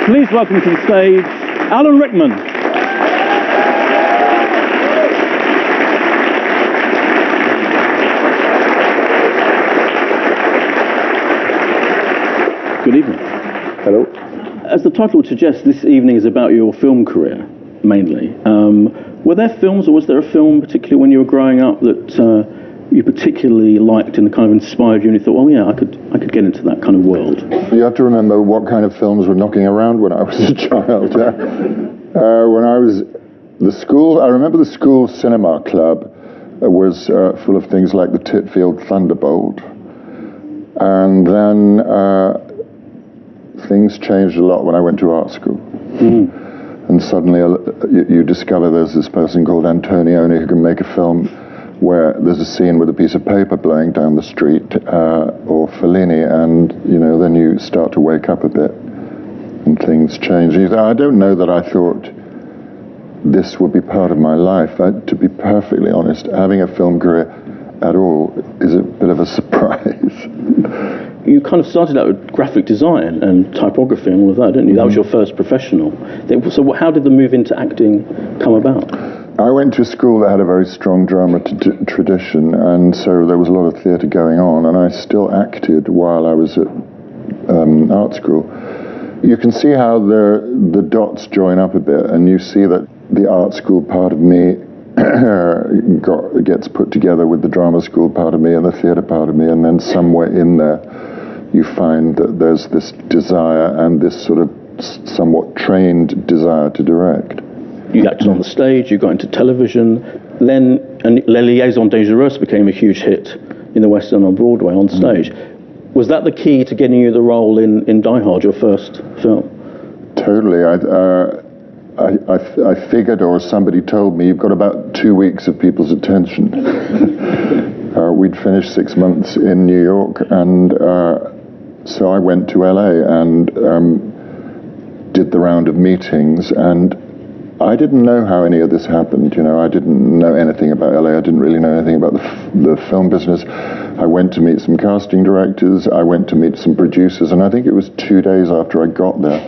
Please welcome to the stage, Alan Rickman. Good evening. Hello. As the title would suggest, this evening is about your film career, mainly. Were there films, or was there a film, particularly when you were growing up, that you particularly liked and kind of inspired you, and you thought, well, yeah, I could get into that kind of world? You have to remember what kind of films were knocking around when I was a child. When I was I remember the school cinema club was full of things like the Titfield Thunderbolt, and then things changed a lot when I went to art school. And suddenly you discover there's this person called Antonioni who can make a film where there's a scene with a piece of paper blowing down the street, or Fellini, and then you start to wake up a bit, and things change. I don't know that I thought this would be part of my life. To be perfectly honest, having a film career at all is a bit of a surprise. You kind of started out with graphic design and typography and all of that, didn't you? That was your first professional. So how did the move into acting come about? I went to a school that had a very strong drama tradition, and so there was a lot of theatre going on, and I still acted while I was at art school. You can see how the dots join up a bit, and you see that the art school part of me gets put together with the drama school part of me and the theatre part of me, and then somewhere in there you find that there's this desire and this sort of somewhat trained desire to direct. You acted on the stage, you got into television, then La Liaison Dangereuse became a huge hit in the West End on Broadway on stage. Was that the key to getting you the role in Die Hard, your first film? Totally. I figured, or somebody told me, you've got about 2 weeks of people's attention. We'd finished 6 months in New York, and so I went to LA and did the round of meetings, and I didn't know how any of this happened. I didn't know anything about LA. I didn't really know anything about the film business. I went to meet some casting directors. I went to meet some producers, and I think it was 2 days after I got there,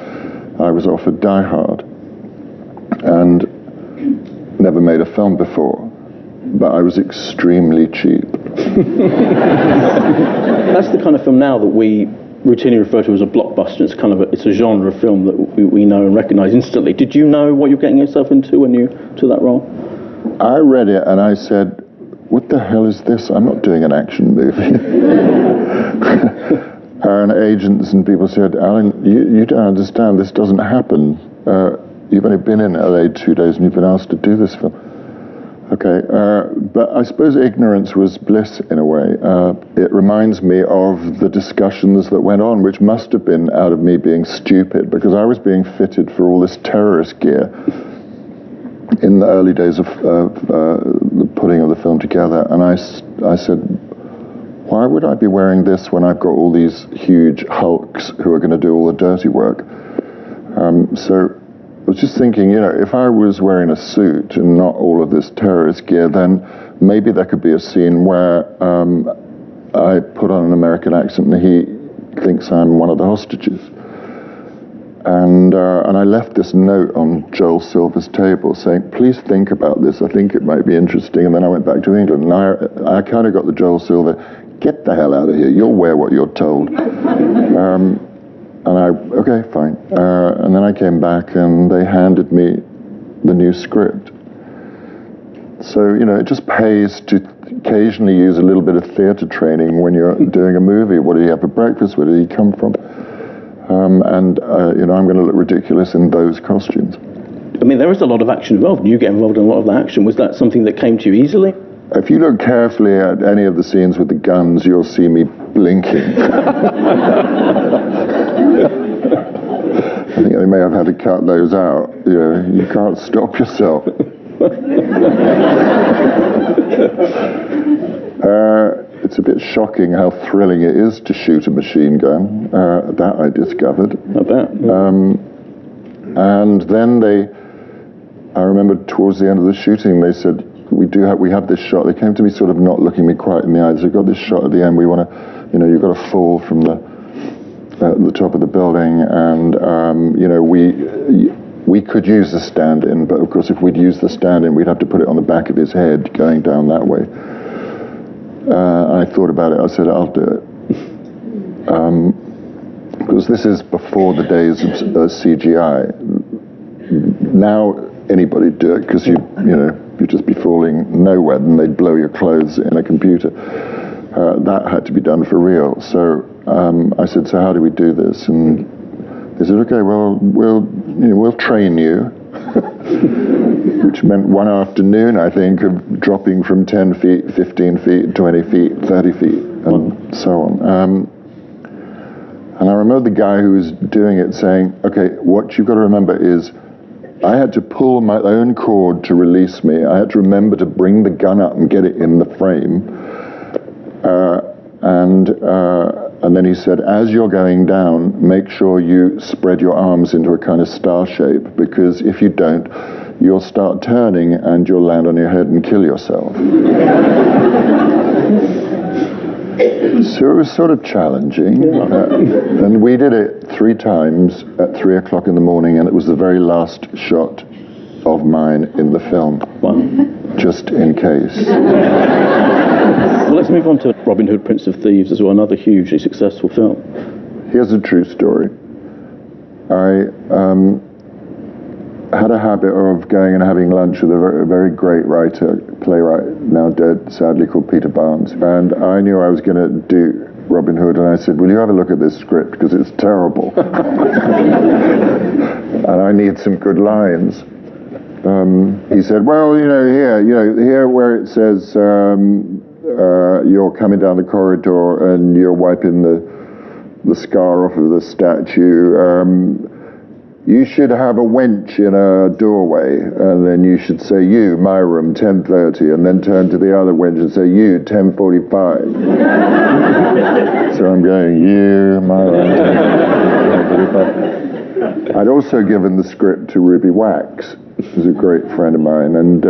I was offered Die Hard, and never made a film before, but I was extremely cheap. That's the kind of film now that we routinely refer to as a blockbuster. It's a genre of film that we know and recognise instantly. Did you know what you're getting yourself into when you took that role? I read it and I said, what the hell is this? I'm not doing an action movie. And agents and people said, Alan, you don't understand, this doesn't happen. You've only been in LA 2 days and you've been asked to do this film. Okay, but I suppose ignorance was bliss in a way. It reminds me of the discussions that went on, which must have been out of me being stupid, because I was being fitted for all this terrorist gear in the early days of the putting of the film together, and I said, why would I be wearing this when I've got all these huge hulks who are going to do all the dirty work? So I was just thinking, if I was wearing a suit and not all of this terrorist gear, then maybe there could be a scene where I put on an American accent and he thinks I'm one of the hostages. And I left this note on Joel Silver's table saying, please think about this, I think it might be interesting. And then I went back to England, and I kind of got the Joel Silver, get the hell out of here, you'll wear what you're told. Okay, fine. And then I came back and they handed me the new script. So, it just pays to occasionally use a little bit of theatre training when you're doing a movie. What did he have for breakfast? Where did he come from? I'm going to look ridiculous in those costumes. I mean, there is a lot of action involved. You get involved in a lot of the action. Was that something that came to you easily? If you look carefully at any of the scenes with the guns, you'll see me blinking. I think they may have had to cut those out. You can't stop yourself. It's a bit shocking how thrilling it is to shoot a machine gun. That I discovered. I bet. And then I remember towards the end of the shooting, they said, we have this shot. They came to me sort of not looking me quite in the eyes. They've got this shot at the end. We want to, you've got to fall from at the top of the building, and we could use the stand-in, but of course if we'd use the stand-in, we'd have to put it on the back of his head going down that way. I thought about it. I said, I'll do it. Because this is before the days of CGI. Now anybody do it, because you'd just be falling nowhere, and they'd blow your clothes in a computer. That had to be done for real. So I said, so how do we do this? And they said, okay, well, we'll train you, which meant one afternoon, I think, of dropping from 10 feet, 15 feet, 20 feet, 30 feet, and so on. And I remember the guy who was doing it saying, okay, what you've got to remember is I had to pull my own cord to release me. I had to remember to bring the gun up and get it in the frame. And then he said, as you're going down, make sure you spread your arms into a kind of star shape, because if you don't, you'll start turning and you'll land on your head and kill yourself. So it was sort of challenging. And we did it 3 times at 3 o'clock in the morning, and it was the very last shot of mine in the film. Wow. Just in case. Well, let's move on to Robin Hood, Prince of Thieves as well, another hugely successful film. Here's a true story. I had a habit of going and having lunch with a very great writer, playwright, now dead, sadly, called Peter Barnes. And I knew I was going to do Robin Hood, and I said, will you have a look at this script, because it's terrible. And I need some good lines. He said, well, here where it says you're coming down the corridor and you're wiping the scar off of the statue, you should have a wench in a doorway, and then you should say, you, my room, 10:30, and then turn to the other wench and say, you, 10:45. So I'm going, you, my room, 10:45. I'd also given the script to Ruby Wax, who's a great friend of mine, and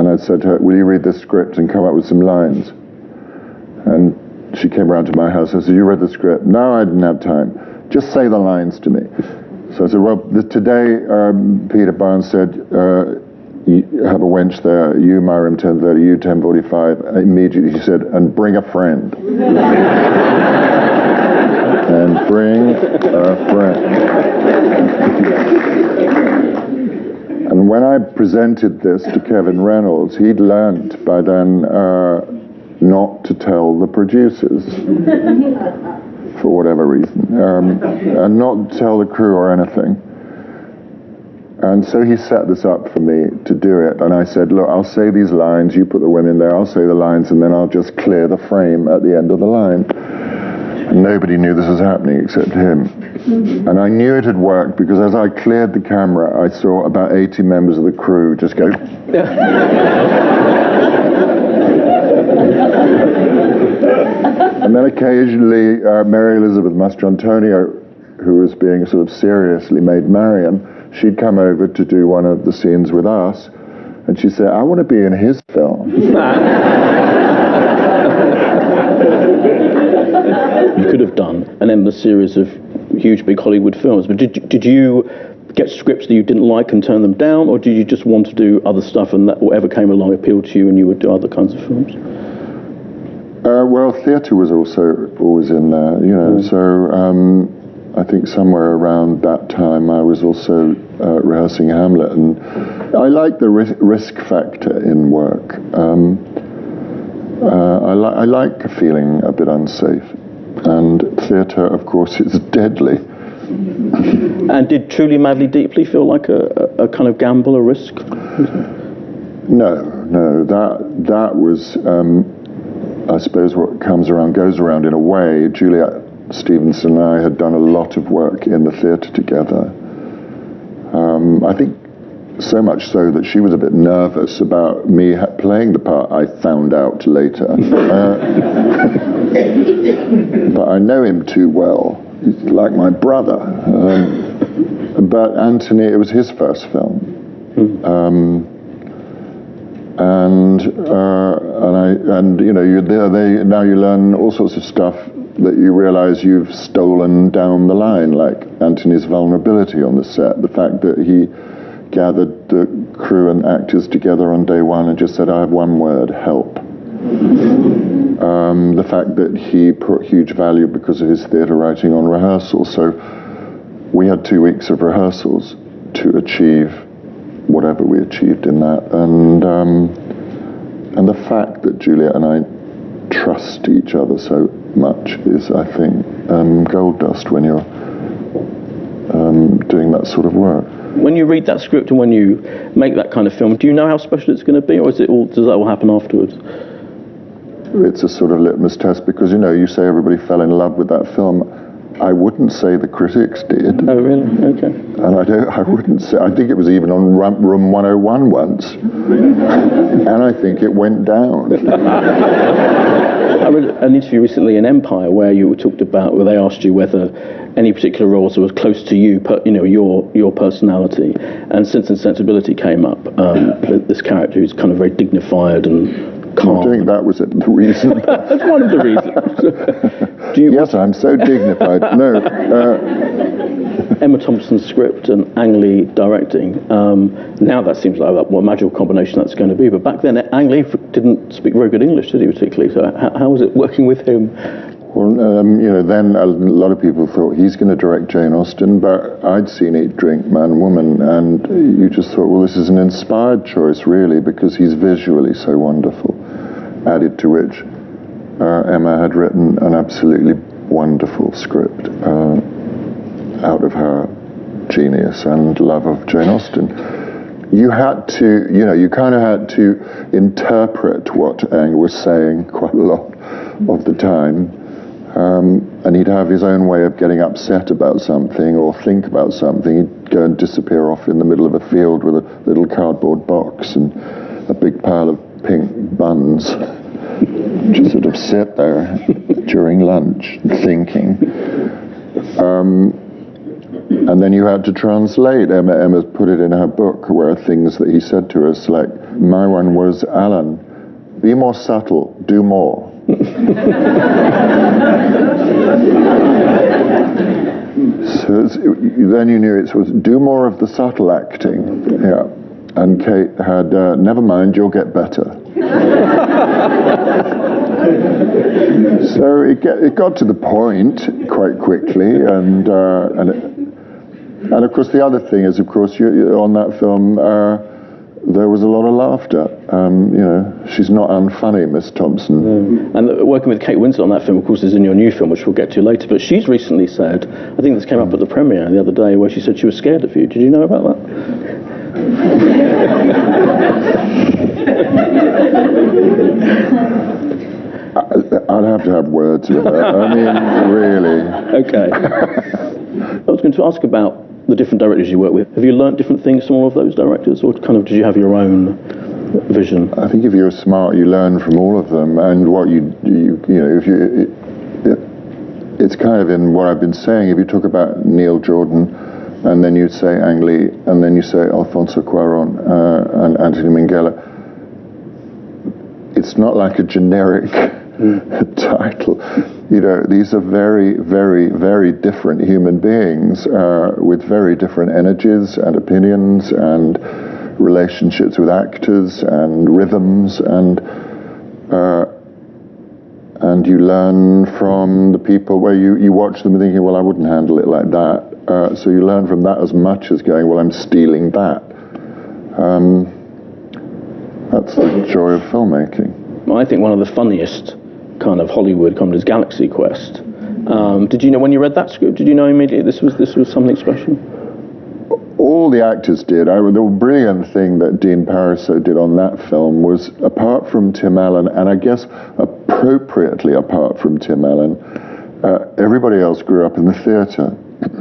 I said to her, will you read this script and come up with some lines? And she came round to my house. I said, you read the script? No, I didn't have time. Just say the lines to me. So I said, well, today Peter Barnes said, you have a wench there, you, Myram, 10:30, you, 10:45. Immediately she said, and bring a friend. And bring a friend. And when I presented this to Kevin Reynolds, he'd learnt by then not to tell the producers, for whatever reason, and not tell the crew or anything. And so he set this up for me to do it, and I said, look, I'll say these lines, you put the women there, I'll say the lines, and then I'll just clear the frame at the end of the line. And nobody knew this was happening except him. And I knew it had worked because as I cleared the camera, I saw about 80 members of the crew just go... And then occasionally, Mary Elizabeth Mastrantonio, who was being sort of seriously made Marion, she'd come over to do one of the scenes with us, and she said, I want to be in his film. You could have done an endless series of huge, big Hollywood films, but did you get scripts that you didn't like and turn them down, or did you just want to do other stuff and that whatever came along appealed to you and you would do other kinds of films? Well, theatre was also always in there, so I think somewhere around that time I was also rehearsing Hamlet, and I like the risk factor in work. I like feeling a bit unsafe, and theatre, of course, is deadly. And did Truly, Madly, Deeply feel like a kind of gamble, a risk? No, that was, I suppose, what comes around goes around in a way. Juliet Stevenson and I had done a lot of work in the theatre together. I think so much so that she was a bit nervous about me playing the part, I found out later. But I know him too well. He's like my brother. But Anthony, it was his first film. And you know, you're there. Now you learn all sorts of stuff that you realize you've stolen down the line, like Anthony's vulnerability on the set, the fact that he gathered the crew and actors together on day one and just said, I have one word, help. The fact that he put huge value because of his theatre writing on rehearsal. So we had 2 weeks of rehearsals to achieve whatever we achieved in that. And the fact that Juliet and I trust each other so much is, I think, gold dust when you're doing that sort of work. When you read that script and when you make that kind of film, do you know how special it's going to be, or does that all happen afterwards? It's a sort of litmus test because, you say everybody fell in love with that film. I wouldn't say the critics did. Oh, really? Okay. And I wouldn't say, I think it was even on Room 101 once. And I think it went down. I read an interview recently in Empire where they asked you whether any particular roles were close to you, your personality. And Sense and Sensibility came up, this character who's kind of very dignified and calm. I think that was the reason. That's one of the reasons. Yes, I'm so dignified. No. Emma Thompson's script and Ang Lee directing. Now that seems like what a magical combination that's going to be. But back then, Ang Lee didn't speak very good English, did he, particularly? So how was it working with him? Well, then a lot of people thought he's going to direct Jane Austen, but I'd seen Eat, Drink, Man, Woman, and you just thought, well, this is an inspired choice, really, because he's visually so wonderful. Added to which, Emma had written an absolutely wonderful script out of her genius and love of Jane Austen. You had to, you kind of had to interpret what Ang was saying quite a lot of the time. And he'd have his own way of getting upset about something or think about something. He'd go and disappear off in the middle of a field with a little cardboard box and a big pile of pink buns. Just sort of sit there during lunch thinking. And then you had to translate. Emma put it in her book where things that he said to us, like, my one was, Alan, be more subtle, do more. So then you knew it was do more of the subtle acting. Yeah. And Kate had, never mind, you'll get better. So it got to the point quite quickly, and of course the other thing is, of course, on that film there was a lot of laughter. She's not unfunny, Miss Thompson. And working with Kate Winslet on that film, of course, is in your new film, which we'll get to later. But she's recently said, I think this came up at the premiere the other day, where she said she was scared of you. Did you know about that? I'd have to have words with her. I mean, really. Okay. I was going to ask about the different directors you work with. Have you learnt different things from all of those directors, or kind of did you have your own vision? I think if you're smart, you learn from all of them, and what it's kind of in what I've been saying. If you talk about Neil Jordan, and then you say Ang Lee, and then you say Alfonso Cuarón and Anthony Minghella, it's not like a generic title. These are very, very, very different human beings with very different energies and opinions and relationships with actors and rhythms, and you learn from the people where you watch them and thinking, well, I wouldn't handle it like that. So you learn from that as much as going, well, I'm stealing that. That's the joy of filmmaking. I think one of the funniest kind of Hollywood comedies, Galaxy Quest. Did you know when you read that script? Did you know immediately this was something special? All the actors did. The brilliant thing that Dean Pariseau did on that film was, apart from Tim Allen, and I guess appropriately apart from Tim Allen, everybody else grew up in the theatre.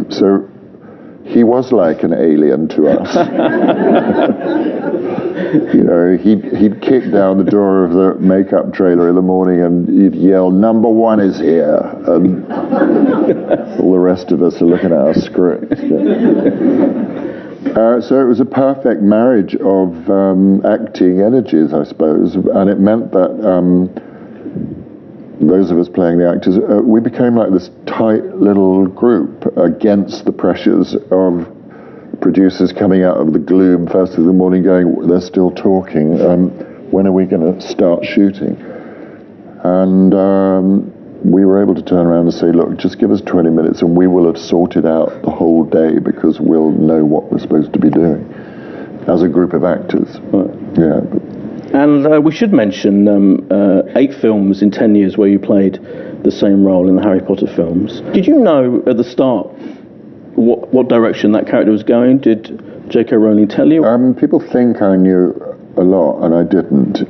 So he was like an alien to us. He'd kick down the door of the makeup trailer in the morning and he'd yell, "Number one is here," and all the rest of us are looking at our script. So it was a perfect marriage of acting energies, I suppose, and it meant that those of us playing the actors, we became like this tight little group against the pressures of producers coming out of the gloom first of the morning going, they're still talking, when are we going to start shooting? And we were able to turn around and say, look, just give us 20 minutes and we will have sorted out the whole day because we'll know what we're supposed to be doing as a group of actors. Right. Yeah. And we should mention 8 films in 10 years where you played the same role in the Harry Potter films. Did you know at the start what direction that character was going? Did J.K. Rowling tell you? People think I knew a lot, and I didn't.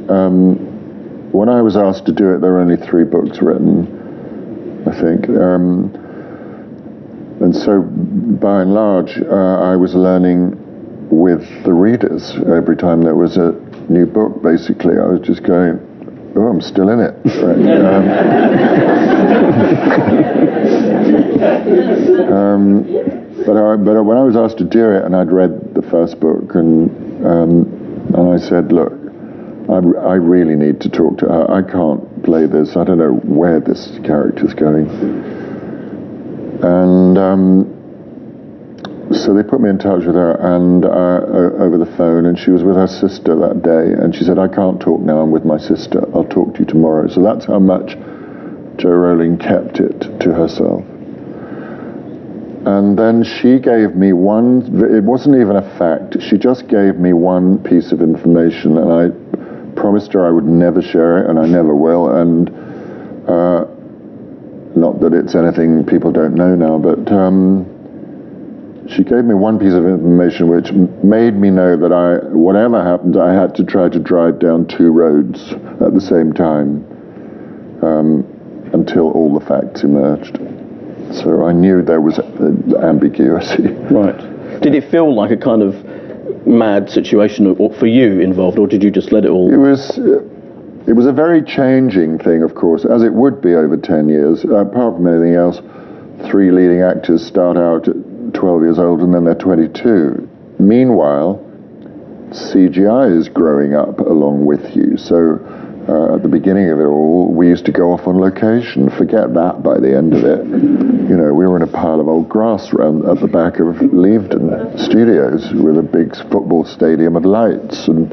When I was asked to do it, there were only 3 books written, I think. And so, by and large, I was learning with the readers. Every time there was a new book, basically, I was just going, oh, I'm still in it. Right? But when I was asked to do it, and I'd read the first book, and I said, look, I really need to talk to her. I can't play this. I don't know where this character's going. And so they put me in touch with her and over the phone, and she was with her sister that day, and she said, I can't talk now, I'm with my sister. I'll talk to you tomorrow. So that's how much Jo Rowling kept it to herself. And then she gave me it wasn't even a fact, she just gave me one piece of information, and I promised her I would never share it, and I never will, and not that it's anything people don't know now, but she gave me one piece of information which made me know that whatever happened, I had to try to drive down 2 roads at the same time until all the facts emerged. So I knew there was ambiguity. Right. Did it feel like a kind of mad situation for you involved, or did you just let it all? It was a very changing thing, of course, as it would be over 10 years. Apart from anything else, 3 leading actors start out at 12 years old and then they're 22. Meanwhile, CGI is growing up along with you. So at the beginning of it all, we used to go off on location. Forget that by the end of it. You know, we were in a pile of old grass around at the back of Leavesden Studios with a big football stadium and lights. And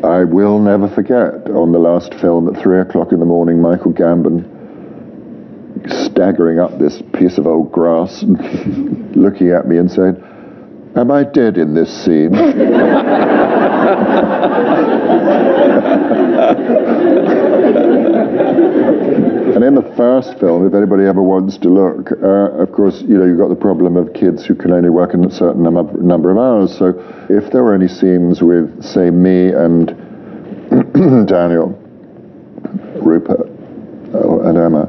I will never forget, on the last film at 3 o'clock in the morning, Michael Gambon staggering up this piece of old grass and looking at me and saying, am I dead in this scene? And in the first film, if anybody ever wants to look, of course, you know, you've got the problem of kids who can only work in a certain number of hours. So if there were any scenes with, say, me and Daniel, Rupert, and Emma,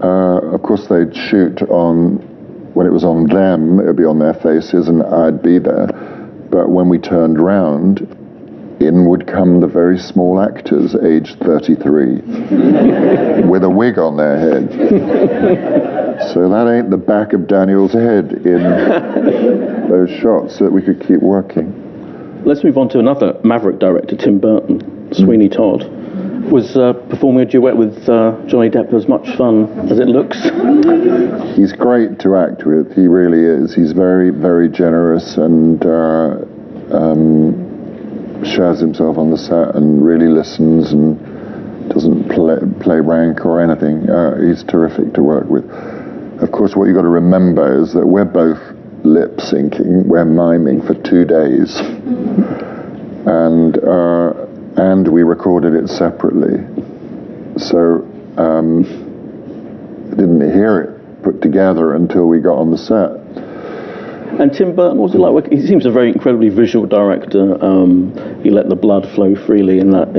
of course they'd shoot when it was on them, it would be on their faces and I'd be there. But when we turned round, in would come the very small actors, aged 33, with a wig on their head. So that ain't the back of Daniel's head in those shots, so that we could keep working. Let's move on to another maverick director, Tim Burton. Sweeney Todd was performing a duet with Johnny Depp as much fun as it looks. He's great to act with, he really is. He's very, very generous and shares himself on the set and really listens and doesn't play rank or anything. He's terrific to work with. Of course, what you've got to remember is that we're both lip syncing, we're miming for 2 days. And we recorded it separately. So I didn't hear it put together until we got on the set. And Tim Burton, what was it like? He seems a very incredibly visual director. He let the blood flow freely in that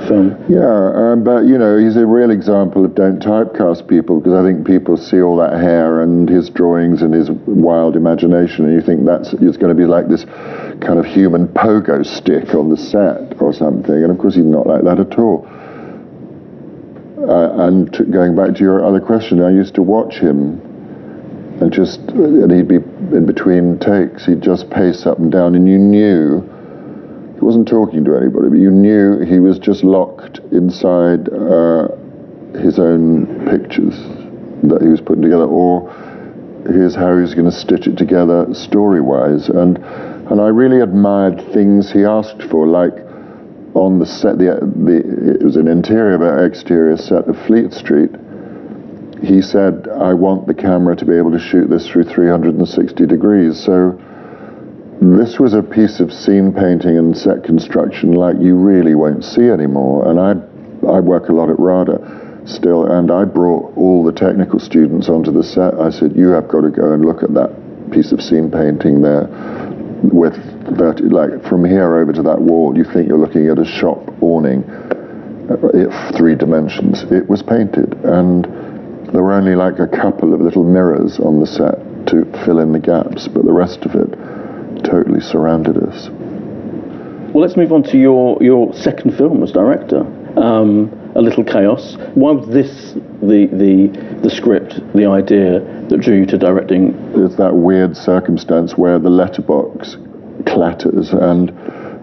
film. Yeah, but you know, he's a real example of don't typecast people, because I think people see all that hair and his drawings and his wild imagination, and you think it's going to be like this kind of human pogo stick on the set or something. And of course, he's not like that at all. And going back to your other question, I used to watch him. And he'd be in between takes, he'd just pace up and down, and you knew he wasn't talking to anybody, but you knew he was just locked inside his own pictures that he was putting together, or here's how he was going to stitch it together story-wise. And I really admired things he asked for, like on the set, it was an interior but exterior set of Fleet Street. He said, I want the camera to be able to shoot this through 360 degrees. So this was a piece of scene painting and set construction like you really won't see anymore. And I work a lot at RADA still, and I brought all the technical students onto the set. I said, you have got to go and look at that piece of scene painting there with that, like from here over to that wall, you think you're looking at a shop awning, 3 dimensions. It was painted, and there were only like a couple of little mirrors on the set to fill in the gaps, but the rest of it totally surrounded us. Well, let's move on to your second film as director, A Little Chaos. Why was this the script, the idea that drew you to directing? It's that weird circumstance where the letterbox clatters and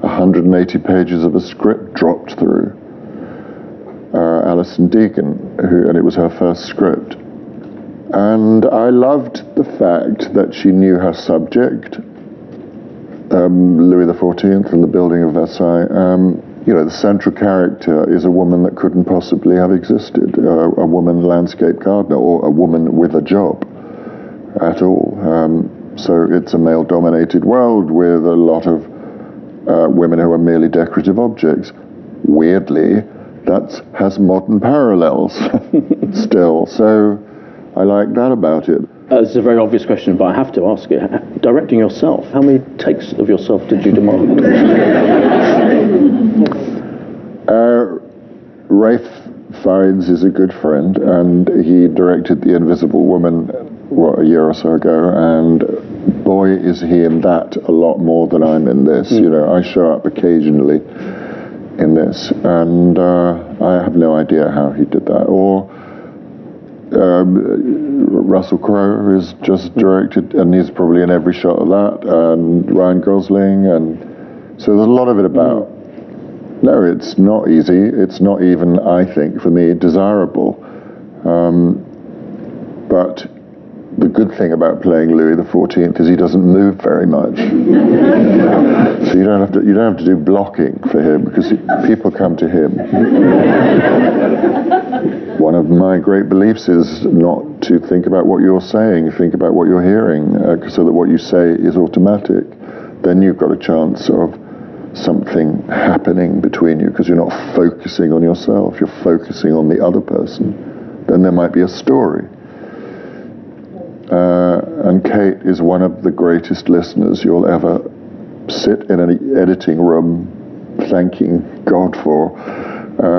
180 pages of a script dropped through. Alison Deegan, and it was her first script. And I loved the fact that she knew her subject, Louis XIV and the building of Versailles. The central character is a woman that couldn't possibly have existed, a woman landscape gardener, or a woman with a job at all. So it's a male-dominated world with a lot of women who are merely decorative objects. Weirdly, that has modern parallels still. So I like that about it. It's a very obvious question, but I have to ask it. Directing yourself, how many takes of yourself did you demand? Rafe Fiennes is a good friend, and he directed The Invisible Woman, a year or so ago, and boy, is he in that a lot more than I'm in this. I show up occasionally in this, and I have no idea how he did that. Or Russell Crowe is just directed, and he's probably in every shot of that, and Ryan Gosling, and so there's a lot of it about. No, it's not easy. It's not even, I think, for me, desirable. But the good thing about playing Louis XIV is he doesn't move very much. So you don't have to do blocking for him, because people come to him. One of my great beliefs is not to think about what you're saying, think about what you're hearing, so that what you say is automatic. Then you've got a chance of something happening between you, because you're not focusing on yourself, you're focusing on the other person. Then there might be a story. And Kate is one of the greatest listeners you'll ever sit in an editing room thanking God for,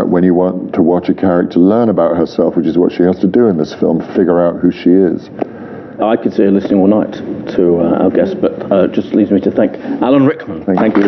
when you want to watch a character learn about herself, which is what she has to do in this film, figure out who she is. I could see her listening all night to our guest, but just leaves me to thank Alan Rickman. Thank you.